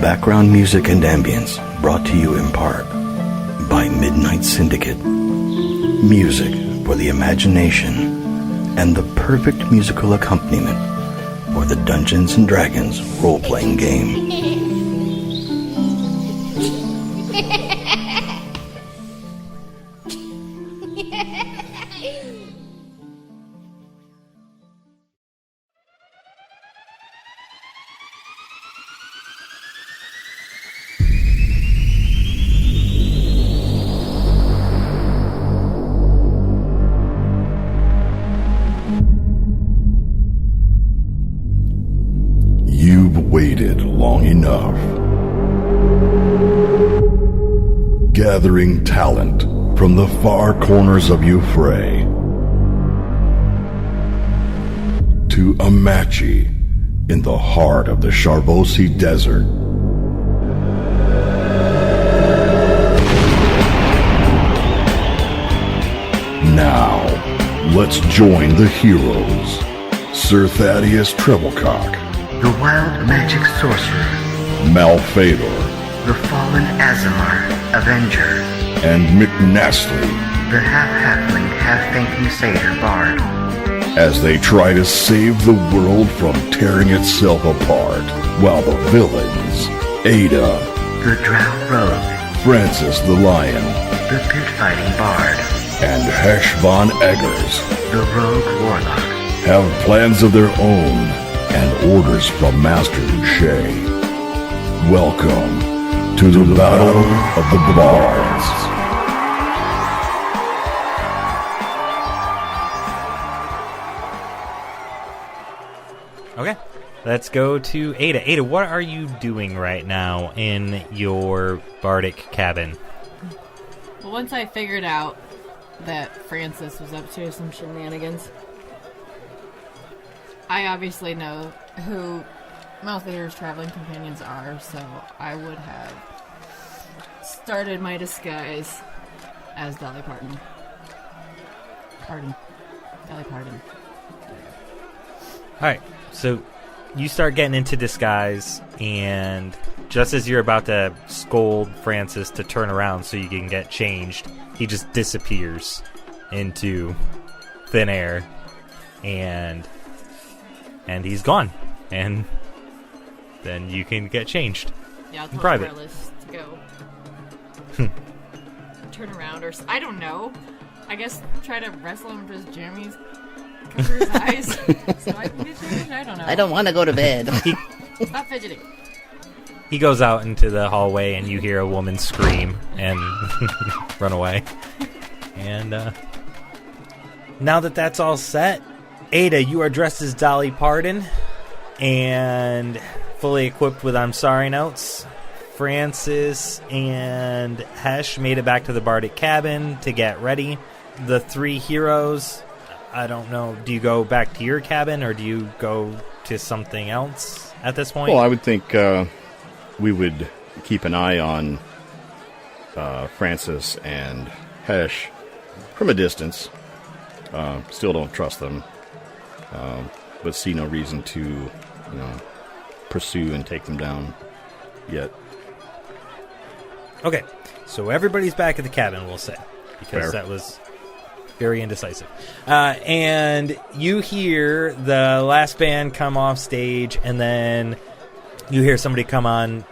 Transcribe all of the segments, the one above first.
Background music and ambience brought to you in part by Midnight Syndicate. Music for the imagination and the perfect musical accompaniment for the Dungeons & Dragons role-playing game. Waited long enough. Gathering talent from the far corners of Euphrates to Amachi in the heart of the Sharbosi Desert. Now, let's join the heroes. Sir Thadeus Trebilcock, the wild magic sorcerer, Malphaedor, the fallen Azamar Avenger, and Nastly, the half-halfling, half-thinking satyr Bard, as they try to save the world from tearing itself apart, while the villains, Ayda, the drow rogue, Francis the Lion, the pit-fighting Bard, and Hesh von Eggars, the rogue warlock, have plans of their own and orders from Master Boucher. Welcome to the Battle of the Bards. Okay, let's go to Ayda. Ayda, what are you doing right now in your bardic cabin? Well, once I figured out that Francis was up to some shenanigans, I obviously know who Malphaedor's traveling companions are, so I would have started my disguise as Dolly Parton. Dolly Parton. Alright, so you start getting into disguise, and just as you're about to scold Francis to turn around so you can get changed, he just disappears into thin air, and he's gone. And then you can get changed. Yeah, I'll tell private. Carlos to go turn around, or I don't know. I guess try to wrestle him with his jammies, cover his eyes, so I can get changed. I don't know. I don't want to go to bed. Stop fidgeting. He goes out into the hallway, and you hear a woman scream and run away. And now that that's all set, Ayda, you are dressed as Dolly Parton and fully equipped with I'm sorry notes. Francis and Hesh made it back to the bardic cabin to get ready. The three heroes, I don't know, do you go back to your cabin or do you go to something else at this point? Well, I would think we would keep an eye on Francis and Hesh from a distance. Still don't trust them. But see no reason to, pursue and take them down yet. Okay, so everybody's back at the cabin, we'll say, because Fair. That was very indecisive. And you hear the last band come off stage, and then you hear somebody come on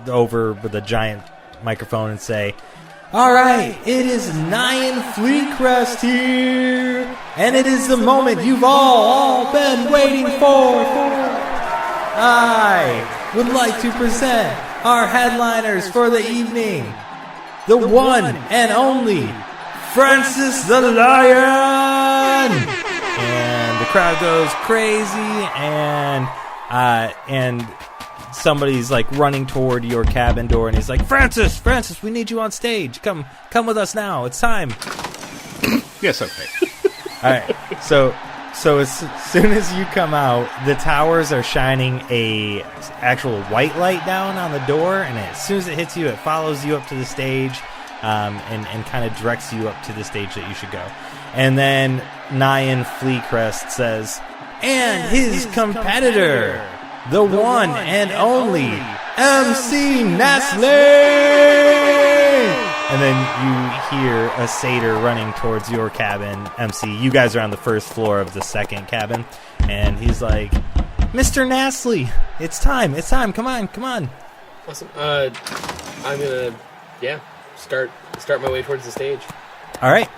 over with a giant microphone and say, "All right, it is Nyan Fleecrest here, and it is the moment you've all been waiting for. I would like to present our headliners for the evening, the one and only Francis the Lion." And the crowd goes crazy, and somebody's like running toward your cabin door, and he's like, Francis, we need you on stage. Come with us now. It's time. Yes, okay. All right. So as soon as you come out, the towers are shining a actual white light down on the door, and as soon as it hits you, it follows you up to the stage, and kind of directs you up to the stage that you should go. And then Nyan Fleecrest says, and his competitor, the one and only MC Nastly! And then you hear a satyr running towards your cabin, MC. You guys are on the first floor of the second cabin. And he's like, Mr. Nastly, it's time, come on. Awesome. I'm gonna, start my way towards the stage. All right.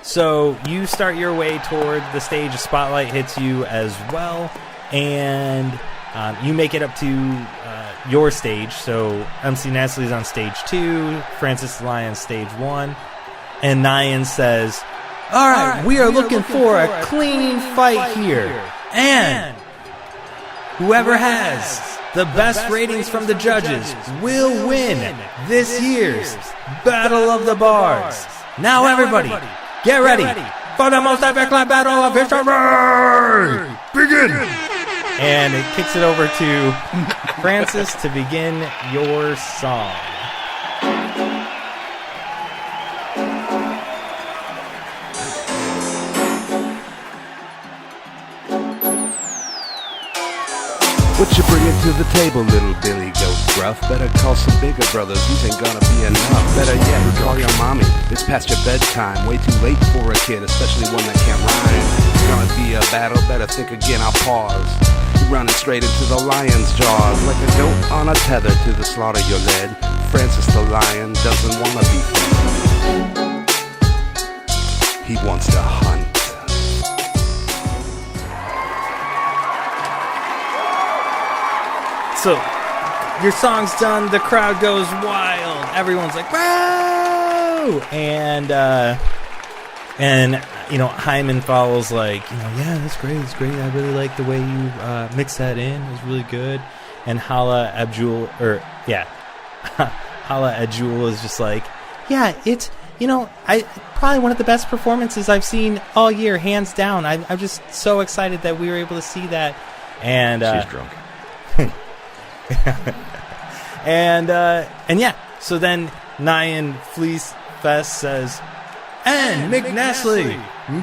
So you start your way toward the stage. A spotlight hits you as well. And you make it up to your stage. So MC Nastly's on stage 2, Francis the Lion stage 1, and Nyan says, all right, we are looking for a clean fight here, and whoever has the best ratings from the judges will win this year's Battle of the Bards. Now everybody, get ready for the most epic battle of history! Begin! And it kicks it over to Francis to begin your song. What you bringing to the table, little Billy Goat Gruff? Better call some bigger brothers, these ain't gonna be enough. Better yet, call your mommy, it's past your bedtime. Way too late for a kid, especially one that can't rhyme. It's gonna be a battle, better think again, I'll pause. You're running straight into the lion's jaws. Like a goat on a tether to the slaughter you're led. Francis the Lion doesn't wanna be fed. He wants to hunt. So, your song's done, the crowd goes wild, everyone's like, whoa! And Hyman follows like, yeah, that's great, I really like the way you mixed that in, it was really good. And Hala Abjul is just like, yeah, it's, probably one of the best performances I've seen all year, hands down. I'm just so excited that we were able to see that. And she's drunk. and yeah, so then Nyan Fleece Fest says, and McNastly,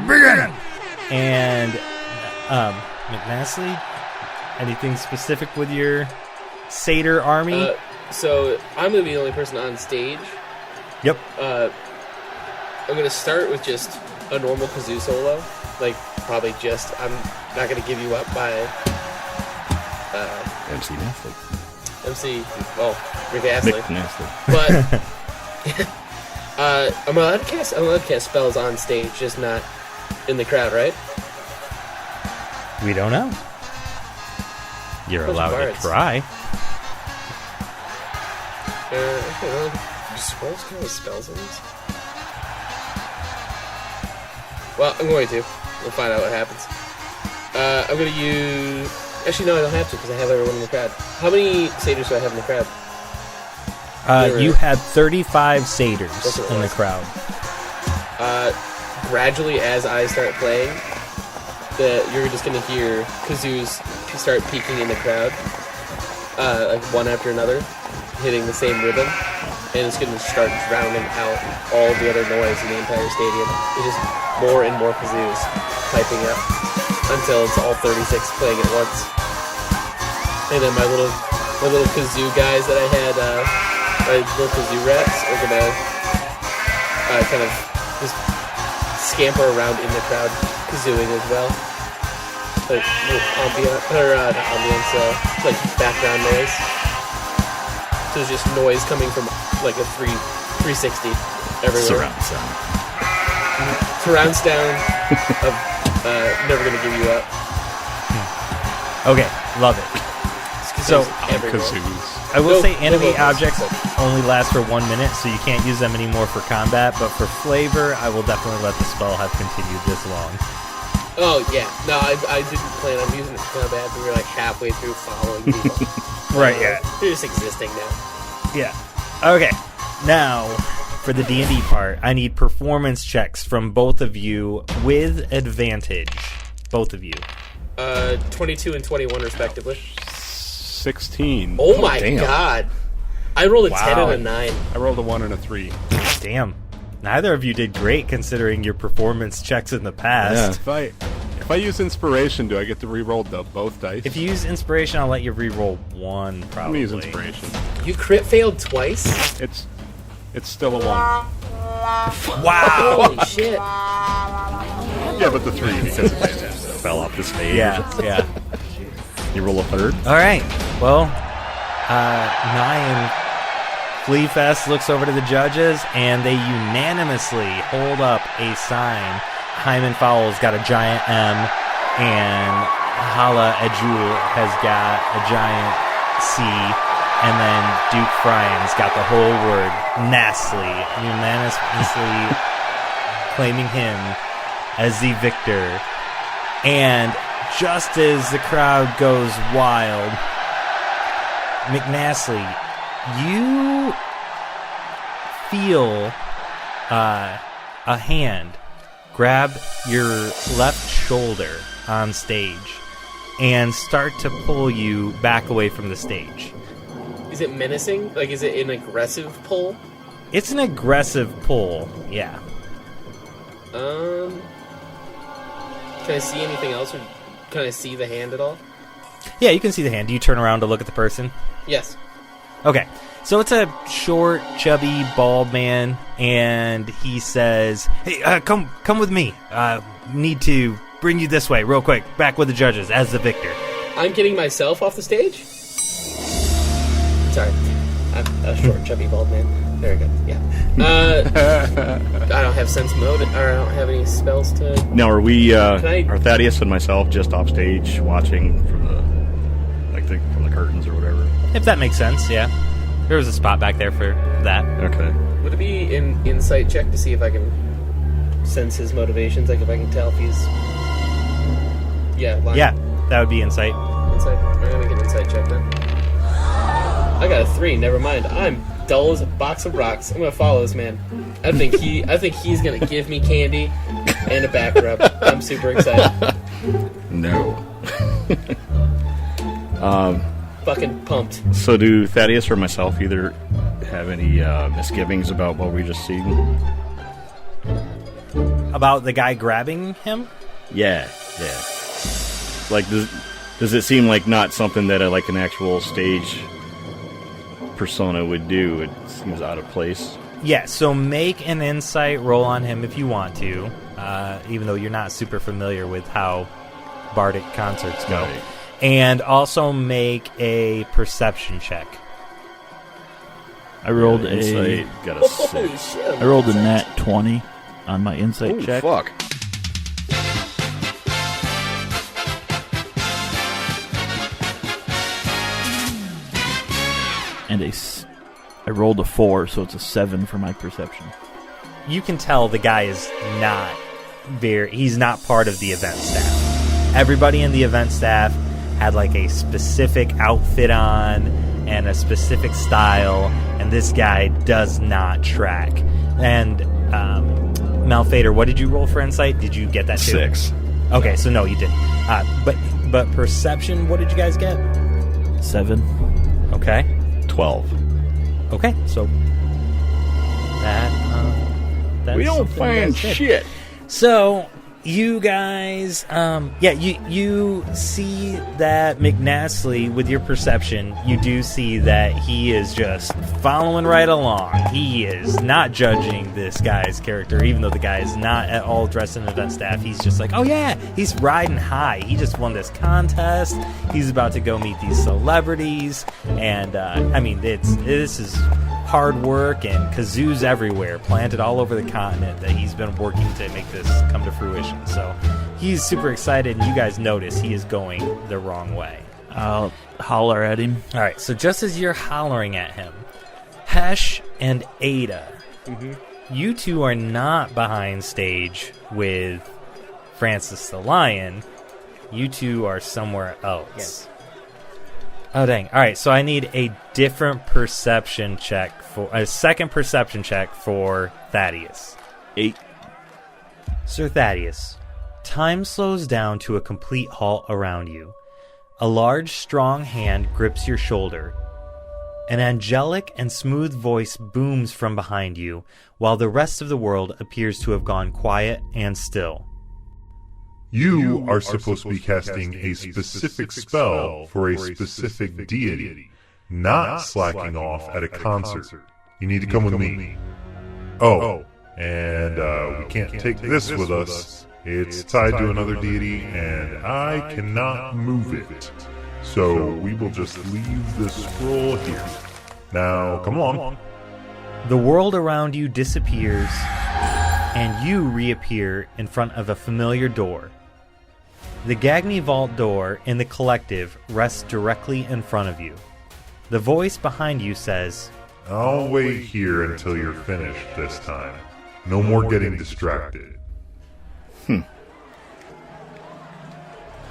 begin! And McNastly, anything specific with your satyr army? So I'm gonna be the only person on stage. Yep. I'm gonna start with just a normal kazoo solo, like probably just. I'm not gonna give you up by MC Nastly. Rick Astley. Rick Astley. But I'm allowed to cast spells on stage, just not in the crowd, right? We don't know. You're allowed to try. I don't know. Do scrolls count as spells in these? Well, I'm going to. We'll find out what happens. I'm going to use... Actually, no, I don't have to because I have everyone in the crowd. How many satyrs do I have in the crowd? You had 35 satyrs in the crowd. Gradually, as I start playing, you're just going to hear kazoos start peaking in the crowd, like one after another, hitting the same rhythm, and it's going to start drowning out all the other noise in the entire stadium. It's just more and more kazoos piping up until it's all 36 playing at once. And then my little kazoo guys that I had, my little kazoo rats, are gonna kind of just scamper around in the crowd, kazooing as well. Like like background noise. So it's just noise coming from like a 360 everywhere. Surround sound of never gonna give you up. Okay, love it. So, I will say enemy objects only last for 1 minute, so you can't use them anymore for combat, but for flavor, I will definitely let the spell have continued this long. Oh, yeah. No, I didn't plan on using it for combat. We were like halfway through following people. Right, yeah. They're just existing now. Yeah. Okay, now, for the D&D part, I need performance checks from both of you with advantage. Both of you. 22 and 21 respectively. 16. Oh my god. I rolled a 10 and a 9. I rolled a 1 and a 3. Damn. Neither of you did great considering your performance checks in the past. Fight. If I use inspiration, do I get to re-roll both dice? If you use inspiration, I'll let you re-roll one, I'm probably. gonna use inspiration. You crit failed twice? It's still a 1. Wow! Holy shit. Yeah, but the 3 because it Fell off the stage. Yeah. You roll a third? All right. Well, Nyan Fleafest looks over to the judges, and they unanimously hold up a sign. Hyman Fowles got a giant M, and Hala Ejul has got a giant C, and then Duke Fryan's got the whole word Nastly, unanimously claiming him as the victor. And just as the crowd goes wild, McNastly, you feel a hand grab your left shoulder on stage and start to pull you back away from the stage. Is it menacing? Like, is it an aggressive pull? It's an aggressive pull, yeah. Can I see anything else, or can I see the hand at all? Yeah, you can see the hand. Do you turn around to look at the person? Yes. Okay, so it's a short, chubby, bald man, and he says, "Hey, come with me. Need to bring you this way, real quick, back with the judges as the victor." I'm getting myself off the stage? Sorry. I'm a short, chubby, bald man. There we go. Yeah. I don't have sense mode, or I don't have any spells to... Now, are we, I- are Thaddeus and myself just off stage watching from from the curtains or whatever? If that makes sense, yeah. There was a spot back there for that. Okay. Would it be an insight check to see if I can sense his motivations? Like, if I can tell if he's... Yeah, lying. Yeah, that would be insight. Insight? I'm gonna make an insight check then. I got a 3, never mind. I'm dull as a box of rocks. I'm gonna follow this man. I think he's gonna give me candy and a back rub. I'm super excited. No. Fucking pumped. So do Thaddeus or myself either have any misgivings about what we just seen? About the guy grabbing him? Yeah. Like, does it seem like not something that like an actual stage persona would do? It seems out of place. Yeah, so make an insight roll on him if you want to, even though you're not super familiar with how bardic concerts go. Right. And also make a perception check. I rolled Insight, got a Holy 6. shit. I rolled a nat 20 on my insight Oh, check. fuck. And I rolled a 4, so it's a 7 for my perception. You can tell the guy is not he's not part of the event staff. Everybody in the event staff had like a specific outfit on and a specific style, and this guy does not track. And Malphaedor, what did you roll for insight? Did you get that too? 6. Okay, so no, you didn't. But perception, what did you guys get? 7. Okay. 12. Okay, so that's We don't something you find guys did. shit. So you guys, you see that McNastly, with your perception, you do see that he is just following right along. He is not judging this guy's character, even though the guy is not at all dressed in event staff. He's just like, oh yeah, he's riding high. He just won this contest. He's about to go meet these celebrities, and this is hard work and kazoos everywhere, planted all over the continent, that he's been working to make this come to fruition. So he's super excited, and you guys notice he is going the wrong way. I'll holler at him. All right, so just as you're hollering at him, Hesh and Ayda, you two are not behind stage with Francis the Lion. You two are somewhere else. Yes. Oh, dang. All right, so I need a different perception check a second perception check for Thadeus. 8. Sir Thadeus, time slows down to a complete halt around you. A large, strong hand grips your shoulder. An angelic and smooth voice booms from behind you, while the rest of the world appears to have gone quiet and still. You are supposed to be casting a specific spell for a specific deity, not slacking off at a concert. You need to come with me. Oh, and we can't take this with us. It's tied to another deity, and I cannot move it. So we will just leave the scroll here. Now, come along. The world around you disappears, and you reappear in front of a familiar door. The Gagny Vault door in the collective rests directly in front of you. The voice behind you says, I'll wait here until you're finished this time. No more getting distracted.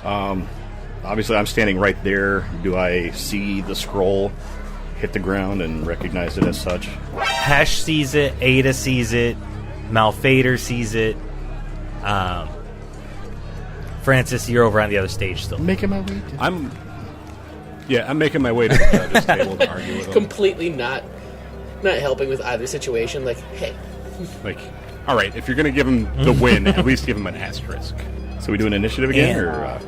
Obviously, I'm standing right there. Do I see the scroll hit the ground and recognize it as such? Hesh sees it, Ayda sees it, Malphaedor sees it. Francis, you're over on the other stage still. Making my way to... I'm making my way to the judge's table to argue with him. Completely not helping with either situation. Like, hey. Like, all right, if you're going to give him the win, at least give him an asterisk. So we do an initiative again, or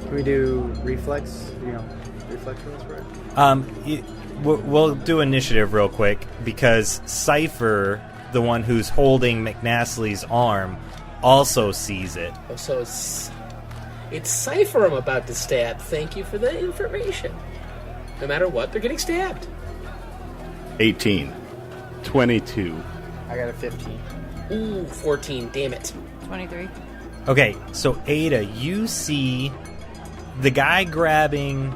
Can we do reflex? Reflex for this, right? We'll do initiative real quick, because Cypher, the one who's holding McNastly's arm, also sees it. Oh, so it's Cypher I'm about to stab. Thank you for the information. No matter what, they're getting stabbed. 18. 22. I got a 15. Ooh, 14. Damn it. 23. Okay, so Ayda, you see the guy grabbing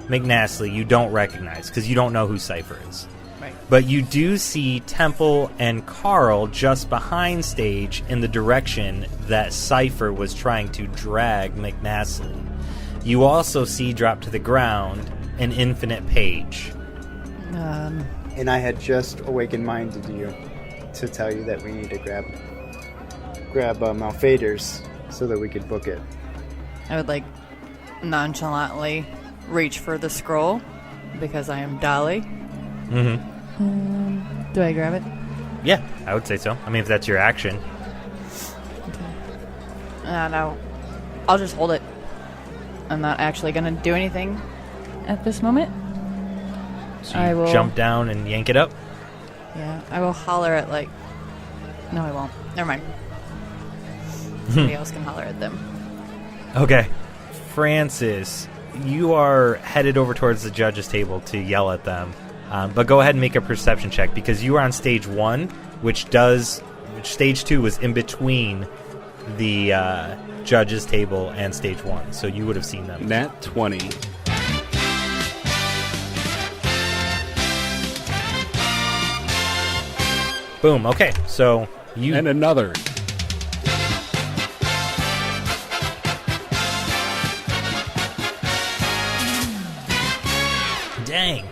McNastly you don't recognize, because you don't know who Cypher is. Right. But you do see Temple and Carl just behind stage in the direction that Cypher was trying to drag McNastly. You also see drop to the ground an infinite page. And I had just awakened minded you to tell you that we need to grab Malphaedor's so that we could book it. I would nonchalantly reach for the scroll because I am Dolly. Mm-hmm. Do I grab it? Yeah, I would say so. I mean, if that's your action. No. I'll just hold it. I'm not actually going to do anything at this moment. So you jump down and yank it up? Yeah, I will holler at No, I won't. Never mind. Somebody else can holler at them. Okay. Francis, you are headed over towards the judge's table to yell at them. But go ahead and make a perception check, because you were on stage 1, which stage 2 was in between the judge's table and stage 1. So you would have seen them. Nat 20. Boom. Okay. So you... And another. Dang.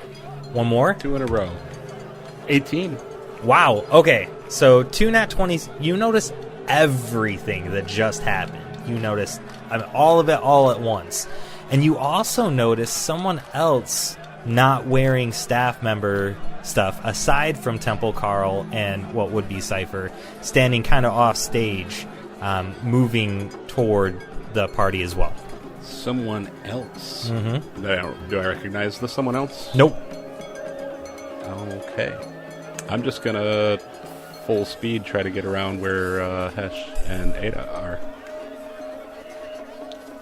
One more? 2 in a row. 18. Wow. Okay. So 2 nat 20s. You notice everything that just happened. You notice all of it all at once. And you also notice someone else not wearing staff member stuff, aside from Temple Carl and what would be Cypher, standing kind of off stage, moving toward the party as well. Someone else? Mm-hmm. Do I recognize the someone else? Nope. Okay. I'm just going to full speed try to get around where Hesh and Ayda are.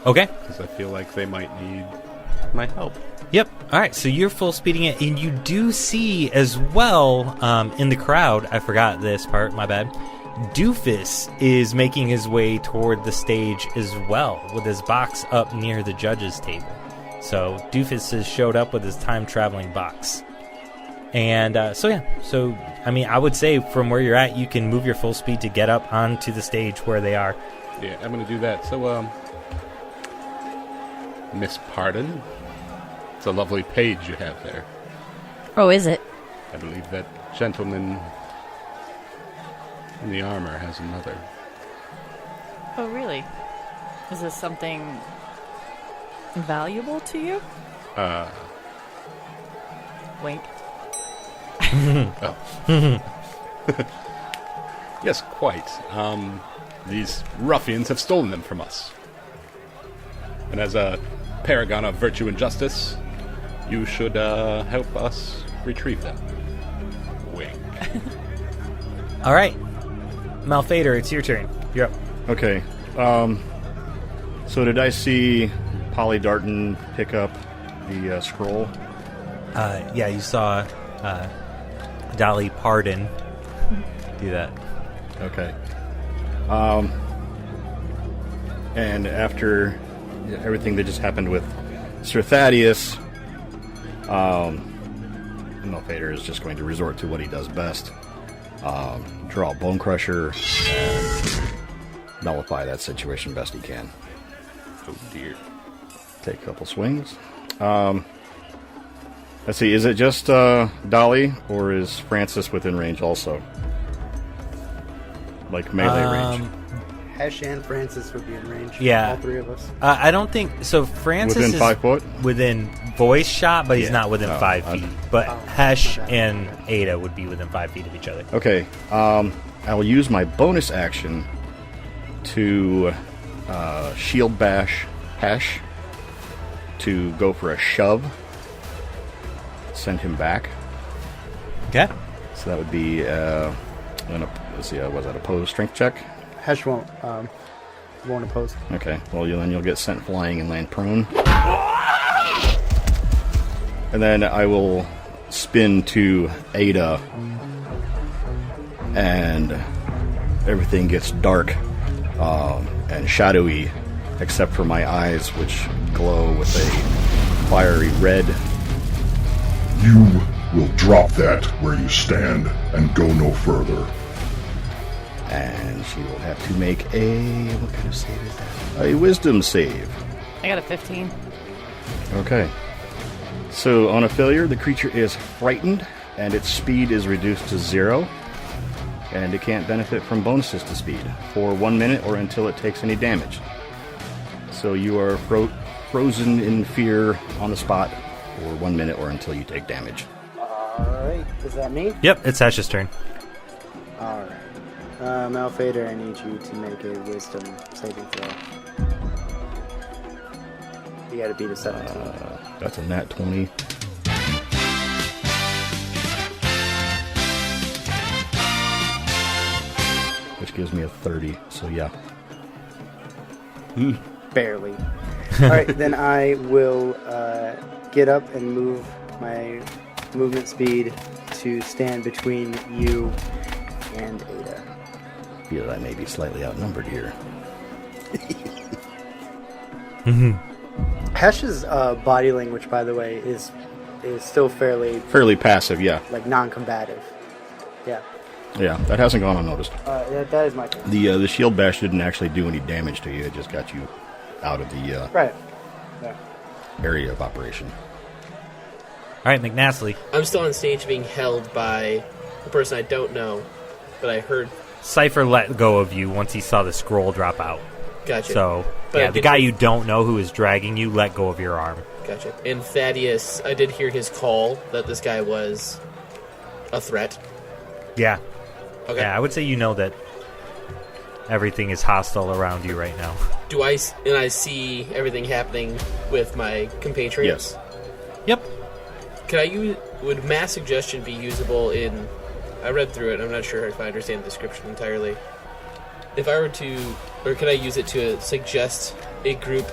Okay. Because I feel like they might need my help. Yep. All right. So you're full speeding it, and you do see as well in the crowd. I forgot this part. My bad. Doofus is making his way toward the stage as well, with his box up near the judge's table. So Doofus has showed up with his time-traveling box. And so I mean, I would say from where you're at, you can move your full speed to get up onto the stage where they are. Yeah, I'm going to do that. So, Miss Pardon, it's a lovely page you have there. Oh, is it? I believe that gentleman in the armor has another. Oh, really? Is this something valuable to you? Wink. Oh. Yes, quite. These ruffians have stolen them from us. And as a paragon of virtue and justice, you should help us retrieve them. Wink. All right. Malphaedor, it's your turn. You're up. Okay. So did I see Polly Darton pick up the scroll? Yeah, you saw Dolly Pardon do that. Okay. And after everything that just happened with Sir Thadeus, Malphaedor is just going to resort to what he does best. Draw a Bone Crusher and nullify that situation best he can. Oh dear. Take a couple swings. Let's see, is it just Dolly, or is Francis within range also? Like melee range? Hesh and Francis would be in range. Yeah. All three of us. I don't think so. Francis Within is 5 foot? within voice shot, but he's Yeah. not within Oh, 5 I- feet. But Hesh my bad. and Ayda would be within 5 feet of each other. Okay, I will use my bonus action to shield bash Hesh to go for a shove. Send him back. Okay. So that would be, let's see, was that opposed strength check? Hesh won't oppose. Okay, well, then you'll get sent flying and land prone. And then I will spin to Ayda, and everything gets dark and shadowy, except for my eyes, which glow with a fiery red. You will drop that where you stand and go no further. And she will have to make a... what kind of save is that? A wisdom save. I got a 15. Okay. So on a failure, the creature is frightened, and its speed is reduced to 0. And it can't benefit from bonuses to speed for 1 minute or until it takes any damage. So you are frozen in fear on the spot for 1 minute or until you take damage. Alright, is that me? Yep, it's Hesh's turn. Alright. Malphaedor, I need you to make a wisdom saving throw. You gotta beat a 17. That's a nat 20. Which gives me a 30, so yeah. Barely. Alright, then I will get up and move my movement speed to stand between you and Ayda. Feel I may be slightly outnumbered here. Hesh's body language, by the way, is still fairly passive, yeah. like non-combative. Yeah. Yeah, that hasn't gone unnoticed. That is my turn. The shield bash didn't actually do any damage to you. It just got you out of the Right. Yeah. area of operation. All right, McNastly. I'm still on stage being held by a person I don't know, but I heard. Cypher let go of you once he saw the scroll drop out. Gotcha. So, But I yeah, the did guy hear- you don't know who is dragging you let go of your arm. Gotcha. And Thadeus, I did hear his call that this guy was a threat. Yeah. Okay. Yeah, I would say you know that everything is hostile around you right now. Do I see everything happening with my compatriots? Yep. Could I use? Would mass suggestion be usable in? I read through it. I'm not sure if I understand the description entirely. If I were to, or could I use it to suggest a group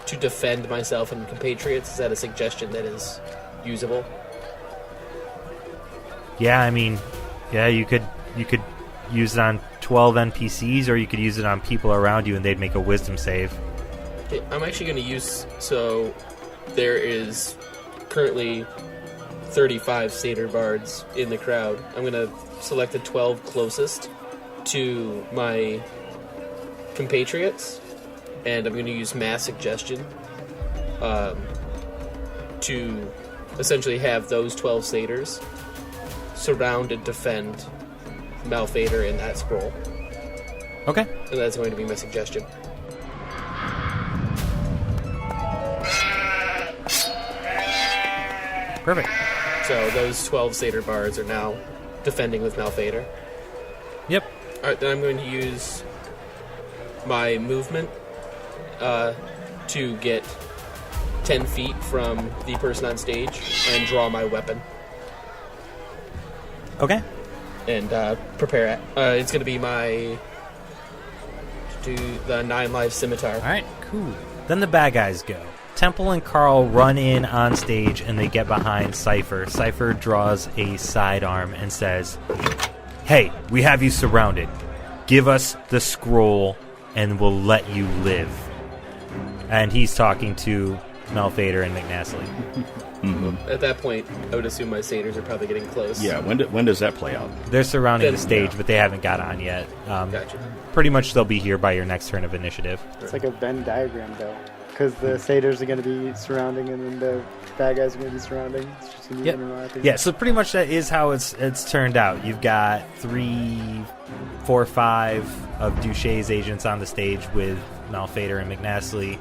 to defend myself and compatriots? Is that a suggestion that is usable? Yeah, I mean, yeah, you could use it on 12 NPCs, or you could use it on people around you, and they'd make a wisdom save. Okay, I'm actually going to use. So there is currently 35 satyr bards in the crowd. I'm going to select the 12 closest to my compatriots, and I'm going to use mass suggestion to essentially have those 12 satyrs surround and defend Malphaedor in that scroll. Okay. And that's going to be my suggestion. Perfect. So those 12 satyr bards are now defending with Malphaedor. Yep. Alright, then I'm going to use my movement to get 10 feet from the person on stage and draw my weapon. Okay. And prepare it. It's going to be my... the 9 live scimitar. Alright, cool. Then the bad guys go. Temple and Carl run in on stage and they get behind Cypher. Cypher draws a sidearm and says, "Hey, we have you surrounded. Give us the scroll and we'll let you live." And he's talking to Malphaedor and Nastly. At that point, I would assume my satyrs are probably getting close. Yeah, when does that play out? They're surrounding the stage, but they haven't got on yet. Gotcha. Pretty much they'll be here by your next turn of initiative. It's like a Venn diagram, though. Because the satyrs are going to be surrounding, and then the bad guys are going to be surrounding. It's just going to be interlocking. Yeah, so pretty much that is how it's turned out. You've got 3, 4, 5 of Duche's agents on the stage with Malphaedor and McNastley.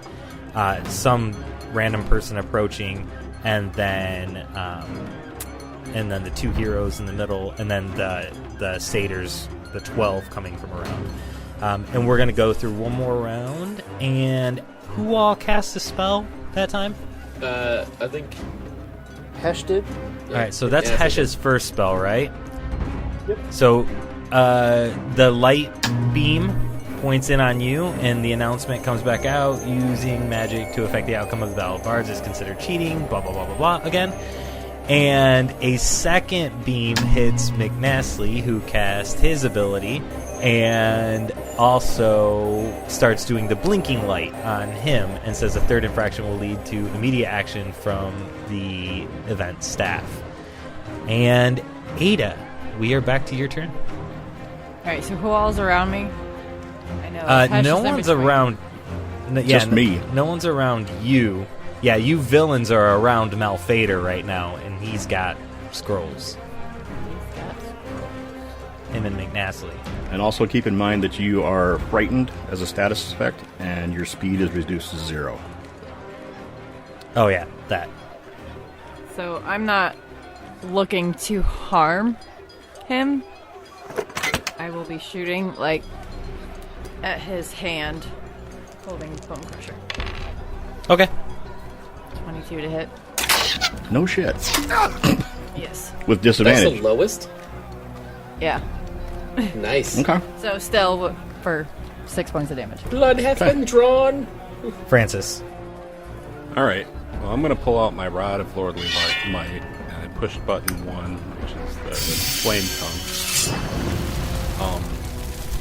Some random person approaching, and then the 2 heroes in the middle, and then the satyrs, the 12 coming from around. And we're going to go through one more round. And who all cast a spell that time? I think Hesh did. All right, so that's Yeah, Hesh's first spell, right? Yep. So the light beam points in on you, and the announcement comes back out. Using magic to affect the outcome of the Battle of Bards is considered cheating, blah, blah, blah, blah, blah, again. And a second beam hits McNastley, who cast his ability, and also starts doing the blinking light on him, and says a third infraction will lead to immediate action from the event staff. And Ayda, we are back to your turn. Alright, so who all's around me? I know. Hesh No is in one's between. around. Just me. No one's around you. Yeah, you villains are around Malphaedor right now, and he's got scrolls. Him and McNastley. And also keep in mind that you are frightened as a status effect, and your speed is reduced to 0. Oh yeah, that. So I'm not looking to harm him. I will be shooting, like, at his hand, holding Bone Crusher. Okay. 22 to hit. No shit. Yes. With that's disadvantage. the lowest. Yeah. Nice. Okay. So still for 6 points of damage. Blood hath been drawn. Francis. All right. Well, I'm going to pull out my Rod of Lordly Might, and I push button 1, which is the flame tongue.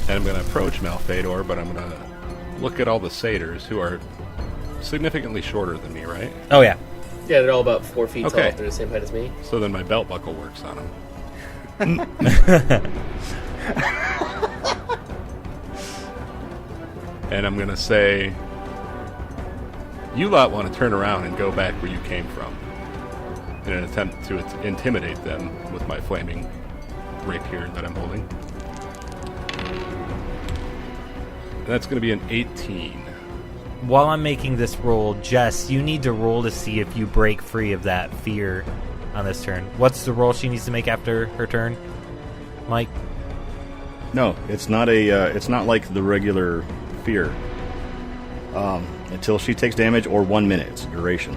And I'm going to approach Malphaedor, but I'm going to look at all the satyrs, who are significantly shorter than me, right? Oh yeah. Yeah, they're all about 4 feet tall. Okay. They're the same height as me. So then my belt buckle works on them. And I'm going to say, you lot want to turn around and go back where you came from, in an attempt to intimidate them with my flaming rapier that I'm holding. And that's going to be an 18. While I'm making this roll, Jess, you need to roll to see if you break free of that fear on this turn. What's the roll she needs to make after her turn, Mike? No, it's not it's not like the regular fear. Until she takes damage or 1 minute. It's duration.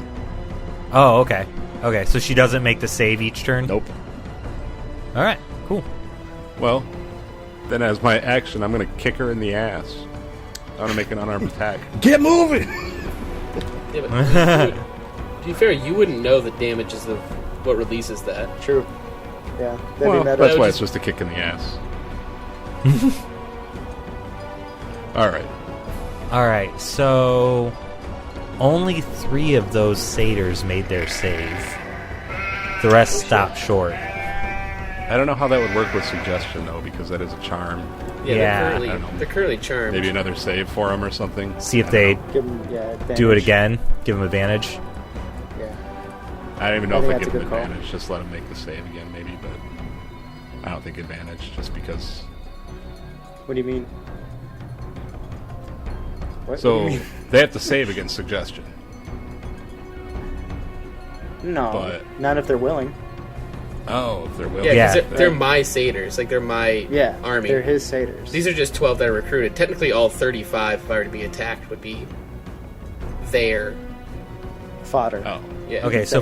Oh, okay. Okay, so she doesn't make the save each turn? Nope. All right, cool. Well, then as my action, I'm going to kick her in the ass. I'm going to make an unarmed attack. Get moving! Yeah, but to be fair, you wouldn't know the damage is what releases that. True. Yeah. That'd Well, be meta. that's why it's just a kick in the ass. All right. All right, so only 3 of those satyrs made their save. The rest stopped short. I don't know how that would work with suggestion, though, because that is a charm. Yeah, I don't know. they're currently charmed. Maybe another save for them or something. See if they Give 'em, do it advantage. again. Give them advantage. Yeah. I don't even know I if think I that's give a them good call. advantage. Just let them make the save again, maybe, but I don't think advantage, just because. What do you mean? What do So you mean? they have to save against suggestion. No, but- not if they're willing. Oh, if they're willing. Yeah, because they're my satyrs. Like, they're my army. They're his satyrs. These are just 12 that are recruited. Technically, all 35, if I were to be attacked, would be their fodder. Oh. Yeah. Okay, so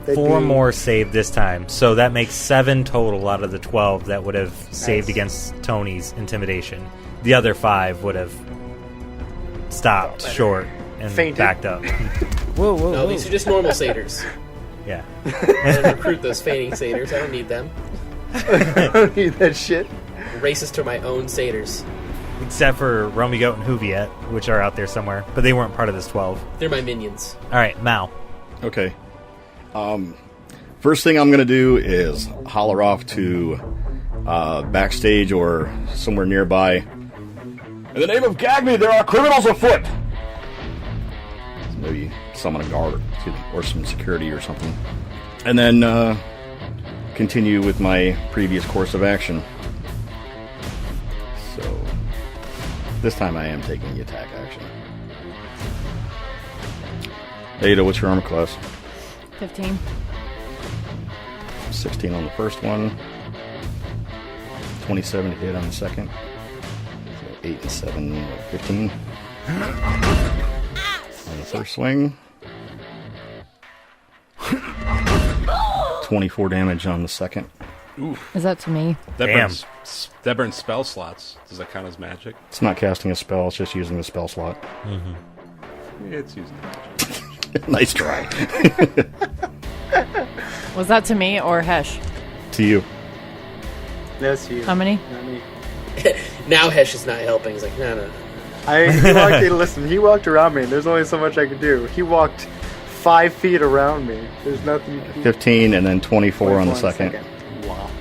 They'd 4 be- more saved this time. So that makes 7 total out of the 12 that would have saved Nice. against Tony's intimidation. The other 5 would have stopped short and Fainted. backed up. Whoa. No, these are just normal satyrs. Yeah. I don't recruit those feigning satyrs. I don't need them. I don't need that shit. Racist to my own satyrs. Except for Romy Goat and Juviet, which are out there somewhere. But they weren't part of this 12. They're my minions. All right, Mal. Okay. First thing I'm going to do is holler off to backstage or somewhere nearby. In the name of Gagme, there are criminals afoot! Maybe summon a guard or some security or something. And then continue with my previous course of action. So, this time I am taking the attack action. Ayda, what's your armor class? 15. 16 on the first one. 27 to hit on the second. So 8 and 7, 15. On the first swing. 24 damage on the second. Is that to me? Damn. That burns spell slots. Does that count as magic? It's not casting a spell, it's just using the spell slot. It's using magic. Nice try. Was that to me or Hesh? To you. That's you. How many? Not me. Now Hesh is not helping. He's like, no. He walked around me. There's only so much I could do. He walked 5 feet around me. There's nothing. 15 and then 24 on the 24 second. Lots.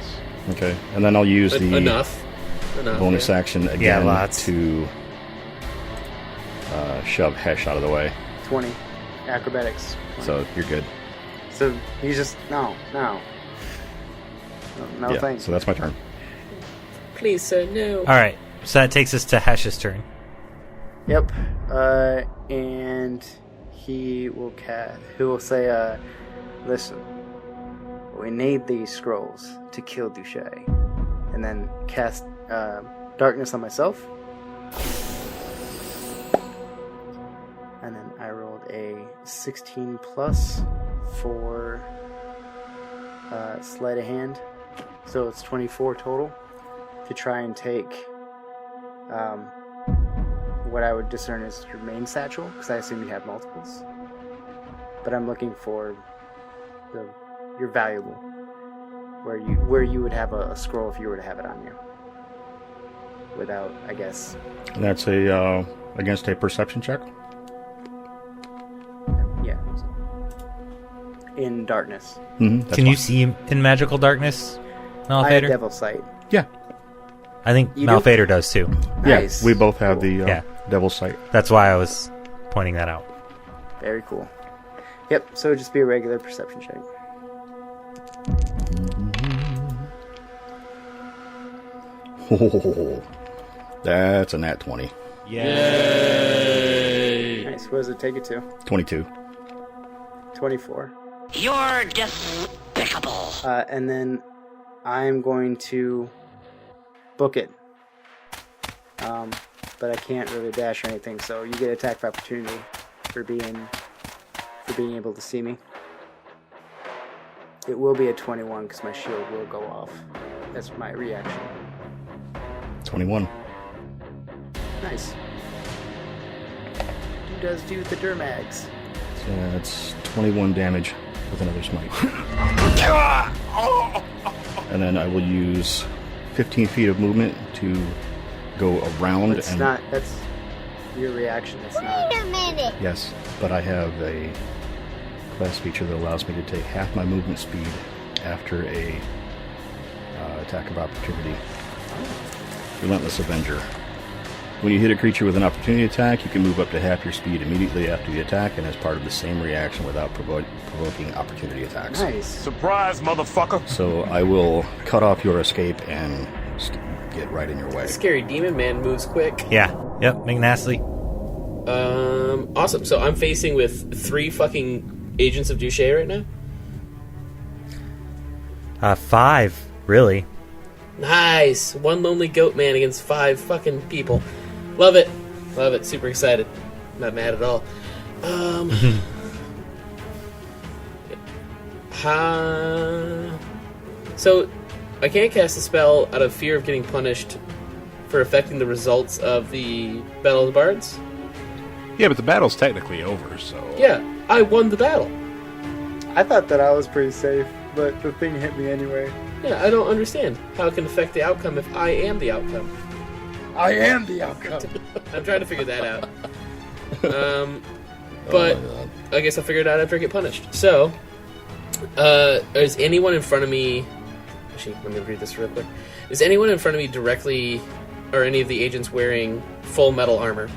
Okay, and then I'll use the Enough. bonus yeah. action Yeah, again lots. to shove Hesh out of the way. 20. Acrobatics. 20. So you're good. So he's just no, Yeah, thanks. so that's my turn. Please, sir, no. All right, so that takes us to Hesh's turn. Yep. And he will say, listen, we need these scrolls to kill Duché. And then cast darkness on myself. And then I rolled a 16 plus for sleight of hand. So it's 24 total to try and take what I would discern as your main satchel, because I assume you have multiples. But I'm looking for your valuable, where you would have a scroll if you were to have it on you. Without, I guess. And that's a against a perception check. Yeah. In darkness. Mm-hmm, Can you see in magical darkness, I have Malphaedor? devil sight. Yeah. I think You do? Malphaedor does too. Nice. Yeah, we both have the Yeah. devil sight. That's why I was pointing that out. Very cool. Yep, so it'd just be a regular perception check. Oh, that's a nat 20. Nice. What does it take it to? 22. 24. You're despicable. And then I'm going to book it. But I can't really dash or anything, so you get attack of opportunity for being able to see me. It will be a 21 because my shield will go off. That's my reaction. 21. Nice. Who does do the Dermags? So that's 21 damage with another smite. And then I will use 15 feet of movement to go around. It's and not. That's your reaction. It's not. Wait a minute. Yes, but I have a class feature that allows me to take half my movement speed after a attack of opportunity. Relentless Avenger. When you hit a creature with an opportunity attack, you can move up to half your speed immediately after the attack and as part of the same reaction without provoking opportunity attacks. Nice. Surprise, motherfucker! So I will cut off your escape and get right in your way. Scary demon man moves quick. Yeah. Yep. Make Nastly. Awesome. So I'm facing with 3 fucking agents of Duché right now? 5, really. Nice. 1 lonely goat man against 5 fucking people. Love it. Love it. Super excited. Not mad at all. So, I can't cast a spell out of fear of getting punished for affecting the results of the Battle of the Bards? Yeah, but the battle's technically over, so... Yeah, I won the battle. I thought that I was pretty safe, but the thing hit me anyway. Yeah, I don't understand how it can affect the outcome if I am the outcome. I am the outcome. I'm trying to figure that out. But I guess I'll figure it out after I get punished. So, is anyone in front of me... Actually, let me read this real quick. Is anyone in front of me directly, or any of the agents wearing full metal armor?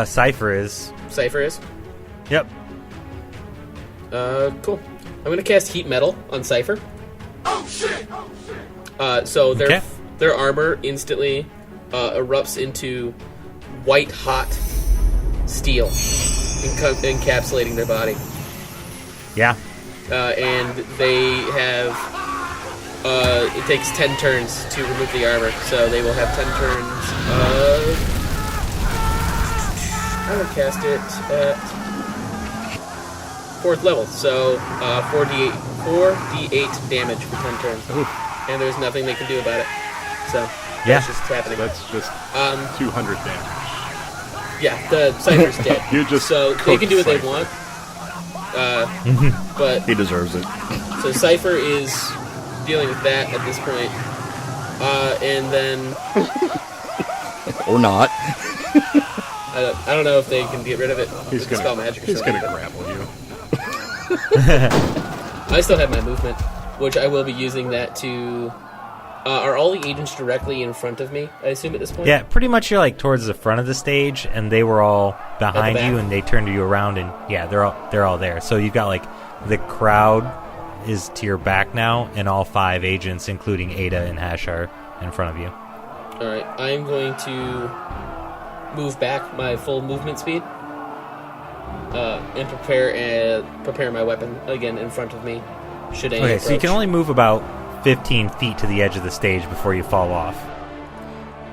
Cypher is. Cypher is? Yep. Cool. I'm going to cast Heat Metal on Cypher. Oh, shit! So their armor instantly erupts into white-hot steel, encapsulating their body. Yeah. And they have... it takes 10 turns to remove the armor, so they will have 10 turns of... I will cast it at 4th level, so 4d8 damage for 10 turns. Oof. And there's nothing they can do about it. So, yeah. that's just happening. That's just 200 damage. Yeah, the Cypher's dead. You just so they can do what they want. But he deserves it. So Cypher is dealing with that at this point. And then... or not. I don't know if they can get rid of it. He's going spell magic. He's going to grapple you. I still have my movement, which I will be using that to... are all the agents directly in front of me, I assume, at this point? Yeah, pretty much you're like towards the front of the stage, and they were all behind you, and they turned you around, and yeah, they're all there. So you've got like the crowd is to your back now, and all 5 agents, including Ayda and Hesh, are in front of you. Alright, I'm going to move back my full movement speed and prepare my weapon again in front of me. Should any approach. So you can only move about 15 feet to the edge of the stage before you fall off.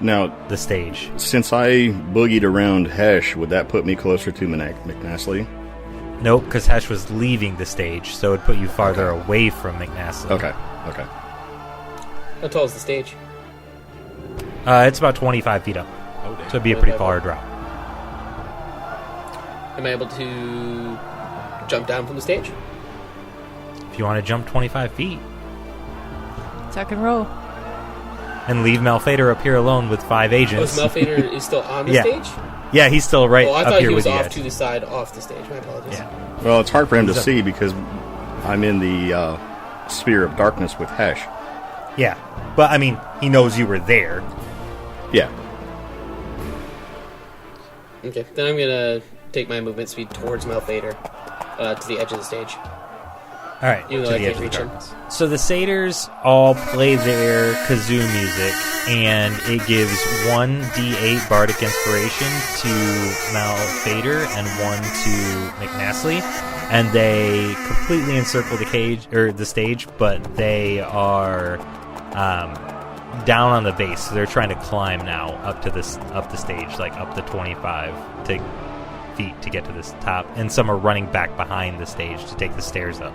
Now, the stage. Since I boogied around Hesh, would that put me closer to McNastly? Nope, because Hesh was leaving the stage, so it would put you farther away from McNastly. Okay. How tall is the stage? It's about 25 feet up. Oh, damn. So it'd be a pretty far drop. Am I able to jump down from the stage? If you want to jump 25 feet. Tuck and roll. And leave Malphaedor up here alone with 5 agents. Oh, Malphaedor is still on the stage? Yeah, he's still right I up thought here he was with you off guys. to the side, off the stage. My apologies. Yeah. Well, it's hard for him to see because I'm in the sphere of darkness with Hesh. Yeah, but I mean, he knows you were there. Yeah. Okay, then I'm gonna take my movement speed towards Malphaedor to the edge of the stage. All right, even to though I the can't edge of reach the him. darkness. So the satyrs all play their kazoo music, and it gives 1d8 bardic inspiration to Malphaedor and 1 to McNastly, and they completely encircle the cage or the stage, but they are down on the base. So they're trying to climb now up the stage, like up the 25 feet to get to this top, and some are running back behind the stage to take the stairs up.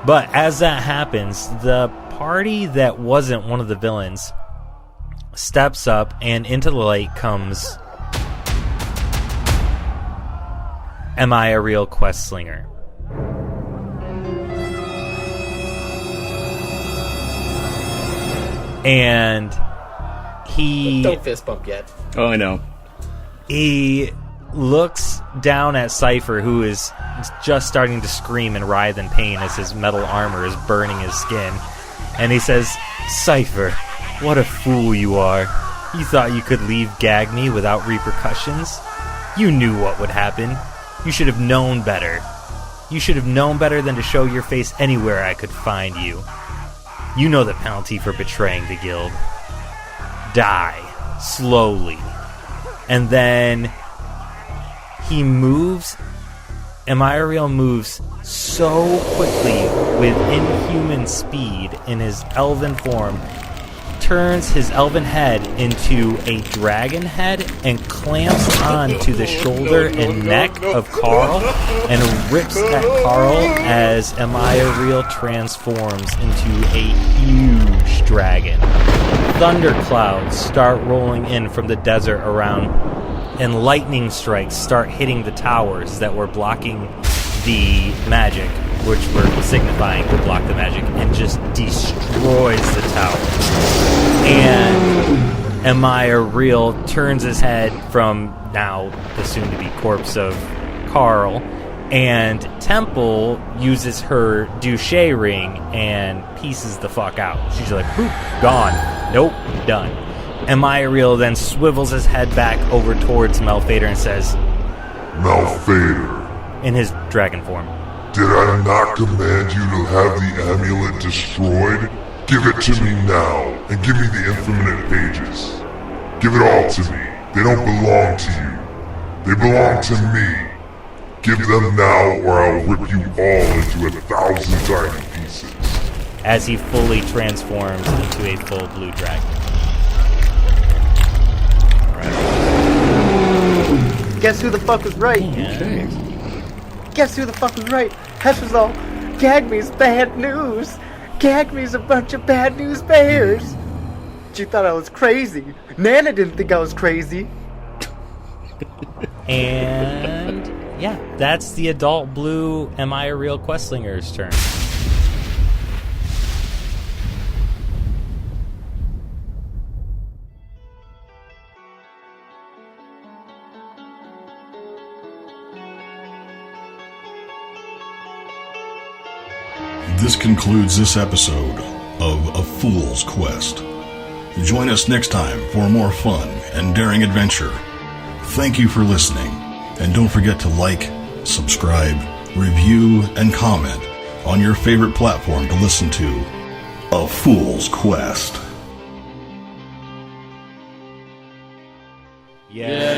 But as that happens, the party that wasn't one of the villains steps up, and into the light comes Am I a Real Quest Slinger? And he... Don't fist bump yet. Oh, I know. He looks down at Cypher, who is just starting to scream and writhe in pain as his metal armor is burning his skin. And he says, Cypher, what a fool you are. You thought you could leave Gagny without repercussions? You knew what would happen. You should have known better. You should have known better than to show your face anywhere I could find you. You know the penalty for betraying the guild. Die. Slowly. And then he moves. Amariel moves so quickly with inhuman speed in his elven form, turns his elven head into a dragon head and clamps onto the shoulder and neck of Carl and rips at Carl as Amaya transforms into a huge dragon. Thunderclouds start rolling in from the desert around, and lightning strikes start hitting the towers that were blocking the magic, which were signifying to block the magic, and just destroys the tower. And Amaya turns his head from now the soon-to-be corpse of Carl, and Temple uses her Duche ring and pieces the fuck out. She's like, boop, gone. Nope, done. And Malphaedor then swivels his head back over towards Malphaedor and says, Malphaedor, in his dragon form, did I not command you to have the amulet destroyed? Give it to me now, and give me the infinite pages. Give it all to me. They don't belong to you. They belong to me. Give them now, or I'll rip you all into 1,000 tiny pieces. As he fully transforms into a full blue dragon. Guess who the fuck was right? Okay. Guess who the fuck was right? Hesh was all, Gagme's bad news. Gagme's a bunch of bad news bears. She thought I was crazy. Nana didn't think I was crazy. And yeah, that's the adult blue Am I a Real Questlinger's turn. This concludes this episode of A Fool's Quest. Join us next time for more fun and daring adventure. Thank you for listening, and don't forget to like, subscribe, review, and comment on your favorite platform to listen to A Fool's Quest. Yeah.